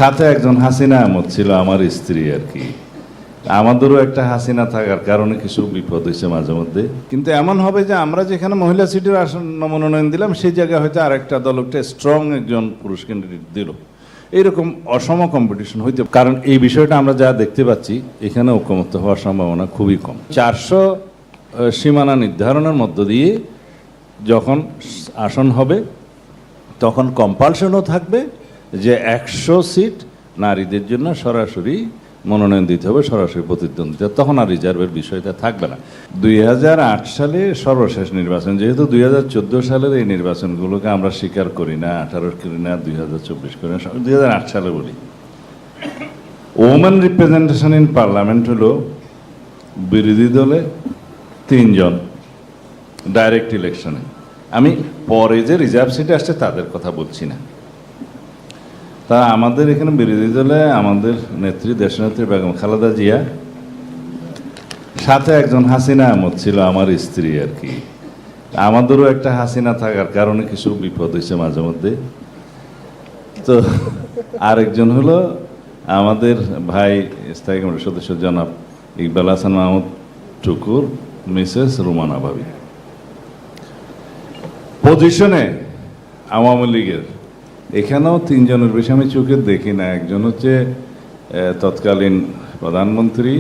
সাথে একজন হাসিনা আহমদ ছিল আমার স্ত্রী আর কি। আমাদেরও একটা হাসিনা থাকার কারণে কিছু বিপদ হয়েছে মাঝে মধ্যে। কিন্তু এমন হবে যে আমরা যেখানে মহিলা সিটের আসন মনোনয়ন দিলাম সেই জায়গায় হয়তো আরেকটা দল একটা স্ট্রং একজন পুরুষ ক্যান্ডিডেট দিল। এইরকম অসম কম্পিটিশন হইতে, কারণ এই বিষয়টা আমরা যা দেখতে পাচ্ছি এখানে ঐকমত্য হওয়ার সম্ভাবনা খুবই কম। 400 সীমানা নির্ধারণের মধ্য দিয়ে যখন আসন হবে তখন কম্পালশনও থাকবে যে 100 সিট নারীদের জন্য সরাসরি মনোনয়ন দিতে হবে, সরাসরি প্রতিদ্বন্দ্বিতা, তখন আর রিজার্ভের বিষয়টা থাকবে না। 2008 সালে সর্বশেষ নির্বাচন, যেহেতু 2014 সালের এই নির্বাচনগুলোকে আমরা স্বীকার করি না, 18 করি না, 2024 করি না, 2008 সালে বলি। ওমেন রিপ্রেজেন্টেশন ইন পার্লামেন্ট হলো বিরোধী দলে 3 জন ডাইরেক্ট ইলেকশনে। আমি পরে যে রিজার্ভ সিটে আসছে তাদের কথা বলছি না। তা আমাদের এখানে বিরোধী দলে আমাদের নেত্রী, দেশনেত্রী বেগম খালেদা জিয়া, সাথে একজন হাসিনা আহমদ ছিল আমার স্ত্রী আর কি। আমাদেরও একটা হাসিনা থাকার কারণে কিছু বিপদ হয়েছে মাঝে মধ্যে। তো আরেকজন হলো আমাদের ভাই স্থায়ী কমিটির সদস্য জনাব ইকবাল হাসান মাহমুদ টুকুর, মিসেস রুমানা ভাবি। পজিশনে আওয়ামী লীগের এখানেও 3 জনের বেশি আমি চোখে দেখি না। একজন হচ্ছে তৎকালীন প্রধানমন্ত্রী,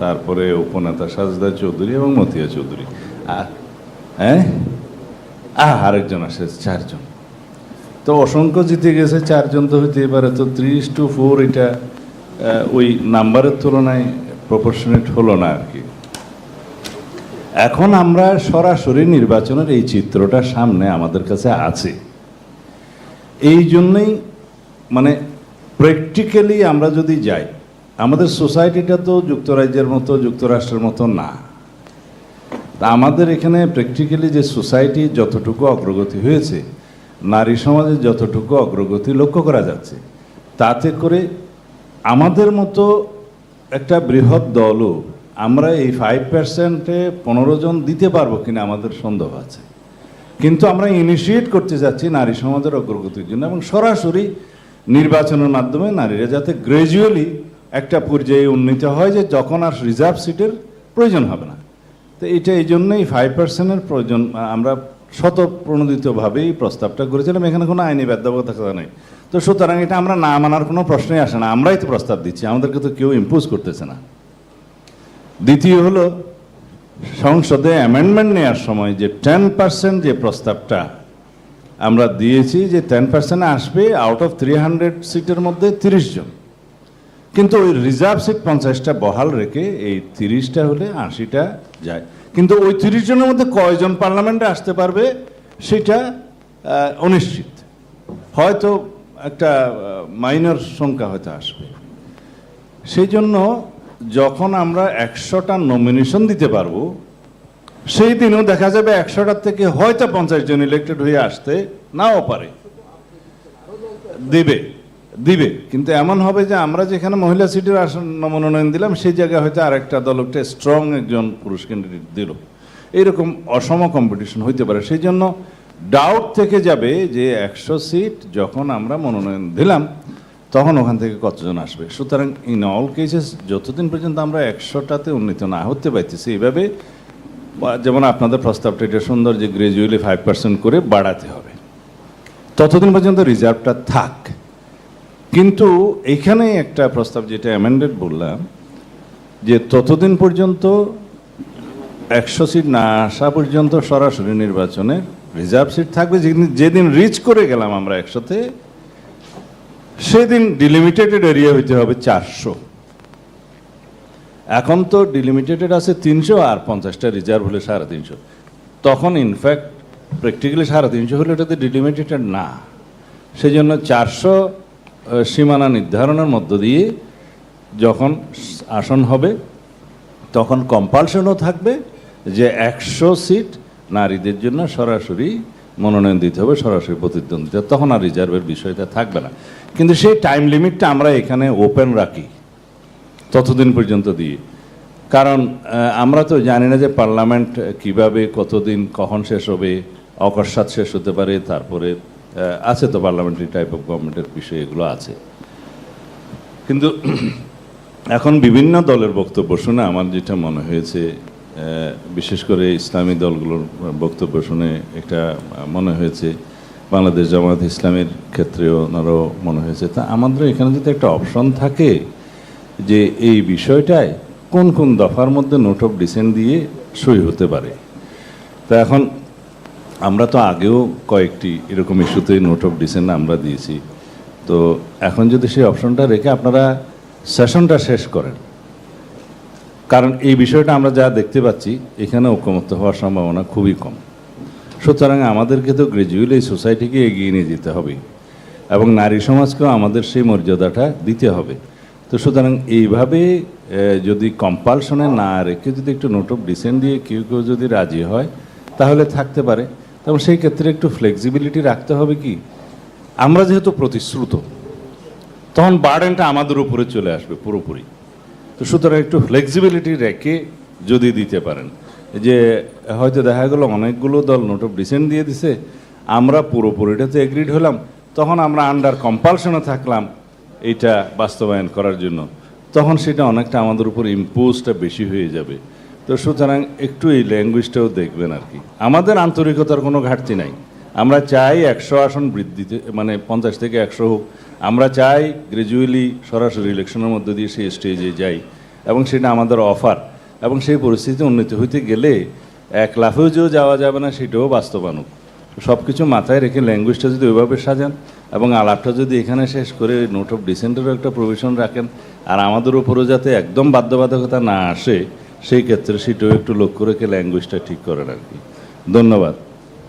তারপরে উপনেতা সাজদা চৌধুরী এবং মতিয়া চৌধুরী, আরেকজন আসে 4 জন। তো অসংখ্য জিতে গেছে 4 জন, তো হইতে পারে। তো 3:4 এটা ওই নাম্বারের তুলনায় প্রপোর্শনেট হলো না আর কি। এখন আমরা সরাসরি নির্বাচনের এই চিত্রটা সামনে আমাদের কাছে আছে। এই জন্যই মানে প্র্যাকটিক্যালি আমরা যদি যাই, আমাদের সোসাইটিটা তো যুক্তরাজ্যের মতো, যুক্তরাষ্ট্রের মতো না। তা আমাদের এখানে প্র্যাকটিক্যালি যে সোসাইটি যতটুকু অগ্রগতি হয়েছে, নারী সমাজে যতটুকু অগ্রগতি লক্ষ্য করা যাচ্ছে, তাতে করে আমাদের মতো একটা বৃহৎ দলও আমরা এই 5%-এ 15 জন দিতে পারবো কিনা আমাদের সন্দেহ আছে। কিন্তু আমরা ইনিশিয়েট করতে যাচ্ছি নারী সমাজের অগ্রগতির জন্য, এবং সরাসরি নির্বাচনের মাধ্যমে নারীরা যাতে গ্র্যাজুয়ালি একটা পর্যায়ে উন্নীত হয় যে যখন আর রিজার্ভ সিটের প্রয়োজন হবে না। তো এটা এই জন্যই 5%-এর প্রয়োজন আমরা স্বতঃপ্রণোদিতভাবেই প্রস্তাবটা করেছিলাম। এখানে কোনো আইনি বাধ্যবাধকতা নেই। তো সুতরাং এটা আমরা না মানার কোনো প্রশ্নই আসে না। আমরাই তো প্রস্তাব দিচ্ছি, আমাদেরকে তো কেউ ইম্পোজ করতেছে না। দ্বিতীয় হলো, সংসদে অ্যামেন্ডমেন্ট নেওয়ার সময় যে 10% যে প্রস্তাবটা আমরা দিয়েছি, যে 10% আসবে আউট অফ 300 সিটের মধ্যে 30 জন, কিন্তু ওই রিজার্ভ সিট 50টা বহাল রেখে এই 30টা হলে 80টা যায়। কিন্তু ওই 30 জনের মধ্যে কয়জন পার্লামেন্টে আসতে পারবে সেটা অনিশ্চিত। হয়তো একটা মাইনর সংখ্যা হয়তো আসবে। সেই জন্য যখন আমরা 100টা নমিনেশন দিতে পারবো, সেই দিনও দেখা যাবে 100টার থেকে হয়তো 50 জন ইলেক্টেড হয়ে আসতে নাও পারে, দিবে। কিন্তু এমন হবে যে আমরা যেখানে মহিলা সিটের আসন মনোনয়ন দিলাম সেই জায়গায় হয়তো আরেকটা দল একটা স্ট্রং একজন পুরুষ ক্যান্ডিডেট দিল। এইরকম অসম কম্পিটিশন হইতে পারে। সেই জন্য ডাউট থেকে যাবে যে 100 সিট যখন আমরা মনোনয়ন দিলাম তখন ওখান থেকে কতজন আসবে। সুতরাং ইন অল কেসেস যতদিন পর্যন্ত আমরা 100টাতে উন্নীত না হতে পারতেছি, এইভাবে যেমন আপনাদের প্রস্তাবটা এটা সুন্দর যে গ্র্যাজুয়ালি 5% করে বাড়াতে হবে, ততদিন পর্যন্ত রিজার্ভটা থাক। কিন্তু এইখানে একটা প্রস্তাব যেটা অ্যামেন্ডেড বললাম, যে ততদিন পর্যন্ত 100 সিট না আসা পর্যন্ত সরাসরি নির্বাচনে রিজার্ভ সিট থাকবে। যেদিন রিচ করে গেলাম আমরা 100-তে, সেদিন ডিলিমিটেটেড এরিয়া হইতে হবে 400। এখন তো ডিলিমিটেটেড আছে 300 আর 50টা রিজার্ভ হলে 350। তখন ইনফ্যাক্ট প্র্যাকটিক্যালি 350 হলে এটাতে ডিলিমিটেটেড না। সেই জন্য 400 সীমানা নির্ধারণের মধ্য দিয়ে যখন আসন হবে তখন কম্পালশনও থাকবে যে 100 সিট নারীদের জন্য সরাসরি মনোনয়ন দিতে হবে, সরাসরি প্রতিদ্বন্দ্বিতা, তখন আর রিজার্ভের বিষয়টা থাকবে না। কিন্তু সেই টাইম লিমিটটা আমরা এখানে ওপেন রাখি ততদিন পর্যন্ত দিয়ে। কারণ আমরা তো জানি না যে পার্লামেন্ট কিভাবে, কতদিন, কখন শেষ হবে, অকস্মাৎ শেষ হতে পারে। তারপরে আছে তো পার্লামেন্টারি টাইপ অফ গভর্নমেন্টের বিষয়, এগুলো আছে। কিন্তু এখন বিভিন্ন দলের বক্তব্য শুনে আমার যেটা মনে হয়েছে, বিশেষ করে ইসলামী দলগুলোর বক্তব্য শুনে একটা মনে হয়েছে, বাংলাদেশ জামায়াত ইসলামের ক্ষেত্রেও ওনারও মনে হয়েছে, তা আমাদের এখানে যদি একটা অপশন থাকে যে এই বিষয়টায় কোন কোন দফার মধ্যে নোট অফ ডিসেন্ট দিয়ে সই হতে পারে। তা এখন আমরা তো আগেও কয়েকটি এরকম ইস্যুতেই নোট অফ ডিসেন্ট আমরা দিয়েছি। তো এখন যদি সেই অপশনটা রেখে আপনারা সেশনটা শেষ করেন, কারণ এই বিষয়টা আমরা যা দেখতে পাচ্ছি এখানে ঐকমত্য হওয়ার সম্ভাবনা খুবই কম। সুতরাং আমাদেরকে তো গ্রাজুয়ালি এই সোসাইটিকে এগিয়ে নিয়ে যেতে হবে এবং নারী সমাজকেও আমাদের সেই মর্যাদাটা দিতে হবে। তো সুতরাং এইভাবে যদি কম্পালশনে না রেখে যদি একটু নোট অফ ডিসেন্ট দিয়ে কেউ কেউ যদি রাজি হয় তাহলে থাকতে পারে। তখন সেই ক্ষেত্রে একটু ফ্লেক্সিবিলিটি রাখতে হবে। কি আমরা যেহেতু প্রতিশ্রুত, তখন বার্ডেনটা আমাদের উপরে চলে আসবে পুরোপুরি। তো সুতরাং একটু ফ্লেক্সিবিলিটি রেখে যদি দিতে পারেন, যে হয়তো দেখা গেল অনেকগুলো দল নোট অফ ডিসেন্ট দিয়ে দিছে, আমরা পুরোপুরিটাতে এগ্রিড হলাম, তখন আমরা আন্ডার কম্পালশনে থাকলাম এইটা বাস্তবায়ন করার জন্য, তখন সেটা অনেকটা আমাদের উপর ইম্পোজটা বেশি হয়ে যাবে। তো সুতরাং একটু এই ল্যাঙ্গুয়েজটাও দেখবেন আর কি। আমাদের আন্তরিকতার কোনো ঘাটতি নাই, আমরা চাই 100 আসন বৃদ্ধিতে, মানে 50 থেকে 100 হোক। আমরা চাই গ্রাজুয়ালি সরাসরি ইলেকশনের মধ্যে দিয়ে সেই স্টেজে যাই, এবং সেটা আমাদের অফার। এবং সেই পরিস্থিতিতে উন্নতি হইতে গেলে এক লাফেও যেও যাওয়া যাবে না, সেটাও বাস্তবায়ন। সব কিছু মাথায় রেখে ল্যাঙ্গুয়েজটা যদি ওইভাবে সাজান এবং আলাপটা যদি এখানে শেষ করে নোট অফ ডিসেন্টেরও একটা প্রভিশন রাখেন, আর আমাদের উপরও যাতে একদম বাধ্যবাধকতা না আসে, সেই ক্ষেত্রে সেটাও একটু লক্ষ্য রেখে ল্যাঙ্গুয়েজটা ঠিক করেন আর কি। ধন্যবাদ।